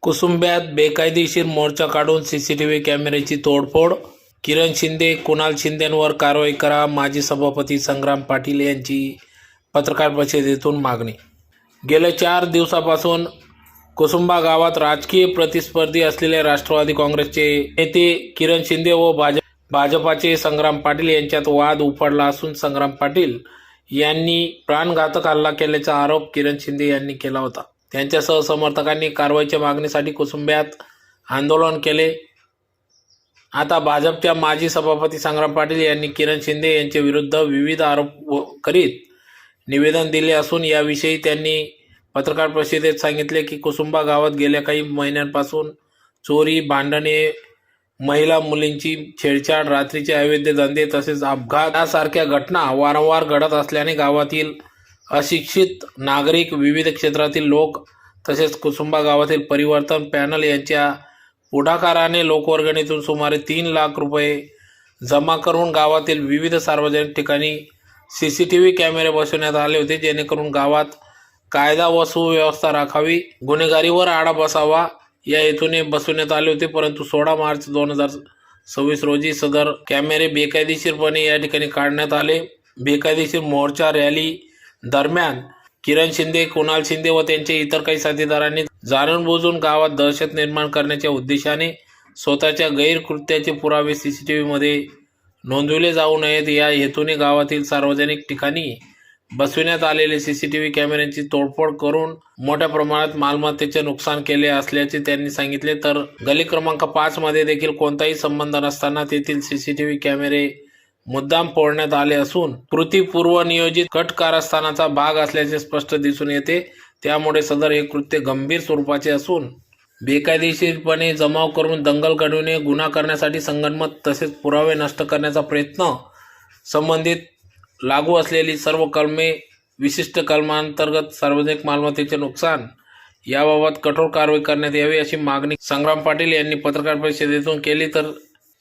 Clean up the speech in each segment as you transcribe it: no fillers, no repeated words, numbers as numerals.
कुसुंब्यात बेकायदेशीर मोर्चा काढून सीसीटीव्ही कॅमेऱ्याची तोडफोड. किरण शिंदे, कुणाल शिंदेंवर कारवाई करा. माजी सभापती संग्राम पाटील यांची पत्रकार परिषदेतून मागणी. गेल्या 4 दिवसापासून कुसुंबा गावात राजकीय प्रतिस्पर्धी असलेले राष्ट्रवादी काँग्रेसचे नेते किरण शिंदे व भाजपाचे संग्राम पाटील यांच्यात वाद उफाळला असून संग्राम पाटील यांनी प्राणघातक हल्ला केल्याचा आरोप किरण शिंदे यांनी केला होता. त्यांच्यासह समर्थकांनी कारवाईच्या मागणीसाठी कुसुंब्यात आंदोलन केले. आता भाजपच्या माजी सभापती संग्राम पाटील यांनी किरण शिंदे यांच्या विरुद्ध विविध आरोप करीत निवेदन दिले असून याविषयी त्यांनी पत्रकार परिषदेत सांगितले की कुसुंबा गावात गेल्या काही महिन्यांपासून चोरी, भांडणे, महिला मुलींची छेडछाड, रात्रीचे अवैध धंदे तसेच अपघात यासारख्या घटना वारंवार घडत असल्याने गावातील अशिक्षित नागरिक, विविध क्षेत्रातील लोक तसेच कुसुंबा गावातील परिवर्तन पॅनल यांच्या पुढाकाराने लोकवर्गणीतून सुमारे 3 लाख रुपये जमा करून गावातील विविध सार्वजनिक ठिकाणी सीसीटीव्ही कॅमेरे बसवण्यात आले होते, जेणेकरून गावात कायदा व सुव्यवस्था राखावी, गुन्हेगारीवर आळा बसावा या हेतूने बसवण्यात आले होते. परंतु 16 मार्च 2026 रोजी सदर कॅमेरे बेकायदेशीरपणे या ठिकाणी काढण्यात आले. बेकायदेशीर मोर्चा रॅली दरम्यान किरण शिंदे, कुणाल शिंदे व त्यांचे इतर काही साथीदारांनी जाणून बुजून गावात दहशत निर्माण करण्याच्या उद्देशाने स्वतःच्या गैरकृत्याचे पुरावे सीसीटीव्हीमध्ये नोंदविले जाऊ नयेत या हेतूने गावातील सार्वजनिक ठिकाणी बसविण्यात आलेले सीसीटीव्ही कॅमेऱ्यांची तोडफोड करून मोठ्या प्रमाणात मालमत्तेचे नुकसान केले असल्याचे त्यांनी सांगितले. तर गली क्रमांक 5 मध्ये देखील कोणताही संबंध नसताना तेथील सीसीटीव्ही कॅमेरे मुद्दाम फोडण्यात आले असून कृतीपूर्व नियोजित कट कारस्थानाचा भाग असल्याचे स्पष्ट दिसून येते. त्यामुळे सदर हे कृत्य गंभीर स्वरूपाचे असून बेकायदेशीरपणे जमाव करून दंगल घडविणे, गुन्हा करण्यासाठी संगनमत तसेच पुरावे नष्ट करण्याचा प्रयत्न, संबंधित लागू असलेली सर्व कलमे, विशिष्ट कलमांतर्गत सार्वजनिक मालमत्तेचे नुकसान याबाबत कठोर कारवाई करण्यात यावी अशी मागणी संग्राम पाटील यांनी पत्रकार परिषदेतून केली. तर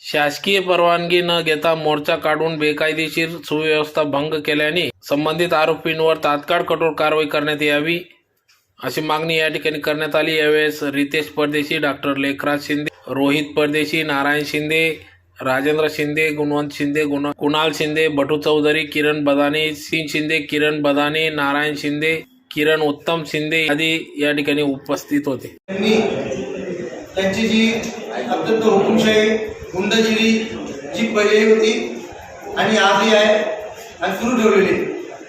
शासकीय परवानगी न घेता मोर्चा काढून बेकायदेशीर सुव्यवस्था भंग केल्याने संबंधित आरोपींवर तात्काळ कठोर कारवाई करण्यात यावी अशी मागणी या ठिकाणी करण्यात आली. यावेळेस रितेश परदेशी, डॉक्टर लेखराज शिंदे, रोहित परदेशी, नारायण शिंदे, राजेंद्र शिंदे, गुणवंत शिंदे, कुणाल शिंदे, बटू चौधरी, किरण बदाने, सिंह शिंदे, किरण बदाने, नारायण शिंदे, किरण उत्तम शिंदे आदी या ठिकाणी उपस्थित होते. त्यांची जी अत्यंत हुकुमशाही गुंडगिरी जी पहिली होती आणि आजही आहे आणि सुरू ठेवलेली,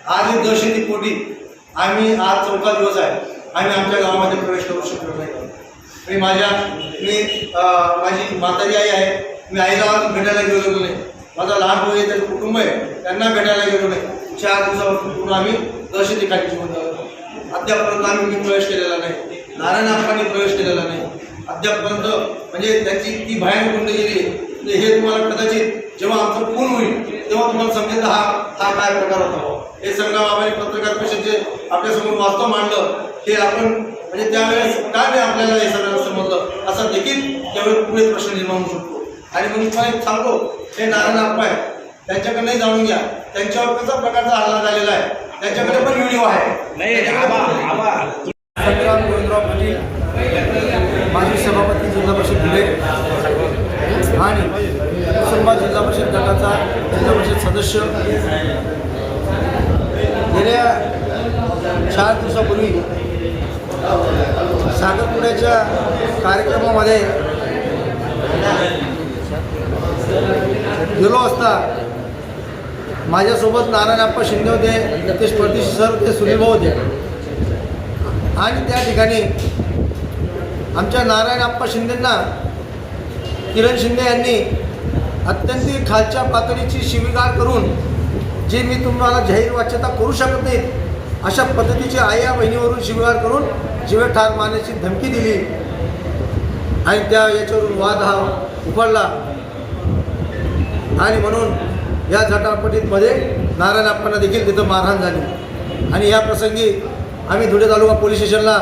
आज दहशतीपोटी आम्ही आज 4था दिवस आहे आम्ही आमच्या गावामध्ये प्रवेश करू शकलो नाही. माझी म्हातारी आई आहे, मी आईला भेटायला गेलो नाही. माझा लहान भाऊ आहे, त्याचं कुटुंब आहे, त्यांना भेटायला गेलो नाही. 4 दिवसापासून पूर्ण आम्ही दहशतीखाली जीवन जगतो. अद्यापर्यंत आम्ही प्रवेश केलेला नाही, नारायण आप्पांनी प्रवेश केलेला नाही अद्यापर्यंत. म्हणजे त्यांची ती भयानक गुंडगिरी हे तुम्हाला कदाचित जेव्हा आमचं खून होईल तेव्हा तुम्हाला समजेल हा काय प्रकार होता. हे संग्राम पत्रकार परिषदेचे आपल्यासमोर वास्तव मांडलं हे आपण म्हणजे त्यावेळेस काय नाही आपल्याला हे सगळं समजलं असा देखील त्यावेळेस पुढे प्रश्न निर्माण होऊ शकतो. आणि म्हणून तुम्हाला एक सांगतो, हे नारायण आप्पा आहे, त्यांच्याकडे जाणून घ्या त्यांच्यावर कसा प्रकारचा हल्ला झालेला आहे, त्यांच्याकडे पण व्हिडिओ आहे. संग्राम गोविंदराव पाटील, माजी सभापती जिल्हा परिषद धुळे आणि कुसुंबा जिल्हा परिषद गटाचा जिल्हा परिषद सदस्य, गेल्या 4 दिवसापूर्वी साखरपुड्याच्या कार्यक्रमामध्ये गेलो असता माझ्यासोबत नारायण आप्पा शिंदे होते, नितेश परदेशी सर होते, सुनील भाऊ होते आणि त्या ठिकाणी आमच्या नारायण आप्पा शिंदेंना किरण शिंदे यांनी अत्यंत खालच्या पातळीची शिवीगाळ करून, जे मी तुम्हाला जाहीर वाच्यता करू शकत नाही अशा पद्धतीची आया बहिणीवरून शिवीगाळ करून जीवे ठार मारण्याची धमकी दिली आणि याच्यावरून वाद हा उफाळला. आणि म्हणून या झटापटीमध्ये नारायण आप्पांना देखील तिथं मारहाण झाली आणि या प्रसंगी आम्ही धुळे तालुका पोलीस स्टेशनला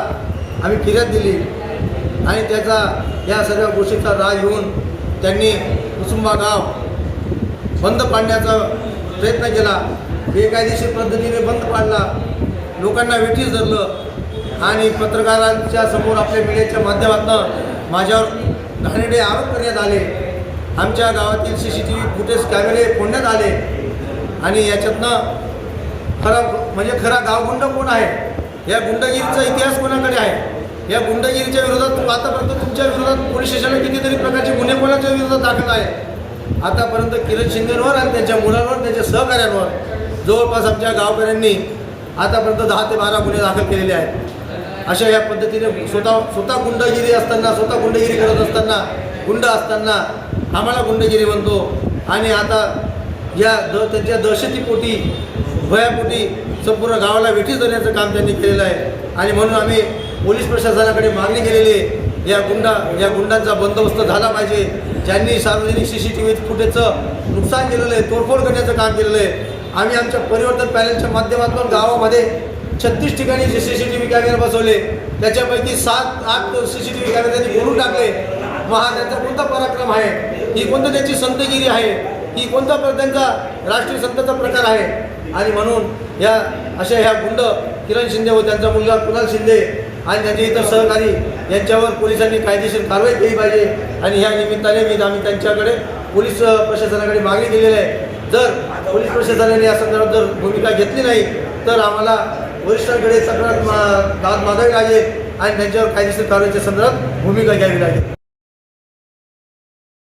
आम्ही फिर्याद दिली आणि त्याचा या सगळ्या गोष्टीचा राग घेऊन त्यांनी कुसुंबा गाव बंद पाडण्याचा प्रयत्न केला. बेकायदेशीर पद्धतीने बंद पाडला, लोकांना वेठीस धरलं आणि पत्रकारांच्या समोर आपल्या मीडियाच्या माध्यमातून माझ्यावर घाणेरडे आरोप करण्यात आले. आमच्या गावातील CCTV फुटेज कॅमेरे फोडण्यात आले आणि याच्यातनं खरा गावगुंड कोण आहे, या गुंडगिरीचा इतिहास कोणाकडे आहे, या गुंडगिरीच्या विरोधात आतापर्यंत तुमच्या विरोधात पोलीस स्टेशनला कितीतरी प्रकारचे गुन्हे कोणाच्या विरोधात दाखल आहे. आतापर्यंत किरण शिंदेवर आणि त्यांच्या मुलांवर त्यांच्या सहकाऱ्यांवर जवळपास आमच्या गावकऱ्यांनी आतापर्यंत 10 ते 12 गुन्हे दाखल केलेले आहेत. अशा या पद्धतीने स्वतः गुंडगिरी असताना, स्वतः गुंडगिरी करत असताना, गुंड असताना आम्हाला गुंडगिरी म्हणतो आणि आता त्यांच्या दहशतीपोटी, भयापोटी संपूर्ण गावाला वेठीस धरण्याचं काम त्यांनी केलेलं आहे. आणि म्हणून आम्ही पोलीस प्रशासनाकडे मागणी केलेली आहे, या गुंडांचा बंदोबस्त झाला पाहिजे. ज्यांनी सार्वजनिक CCTV फुटेजचं नुकसान केलेलं आहे, तोडफोड करण्याचं काम केलेलं आहे. आम्ही आमच्या परिवर्तन पॅनलच्या माध्यमातून गावामध्ये 36 ठिकाणी CCTV कॅमेरे बसवले, त्याच्यापैकी 7-8 CCTV कॅमेरे त्यांनी फोडून टाकले. त्यांचा कोणता पराक्रम आहे, ही कोणतं त्यांची संतगिरी आहे, ही कोणता त्यांचा राष्ट्रीय संतांचा प्रकार आहे. आणि म्हणून ह्या गुंड किरण शिंदे व त्यांचा मुलगा कुणाल शिंदे आणि त्यांचे इतर सहकारी यांच्यावर पोलिसांनी कायदेशीर कारवाई केली पाहिजे. आणि ह्या निमित्ताने आम्ही त्यांच्याकडे पोलीस प्रशासनाकडे मागणी केलेली आहे. जर पोलीस प्रशासनाने या संदर्भात जर भूमिका घेतली नाही तर आम्हाला वरिष्ठांकडे तक्रार मागावी लागेल आणि त्यांच्यावर कायदेशीर कारवाईच्या संदर्भात भूमिका घ्यावी लागेल.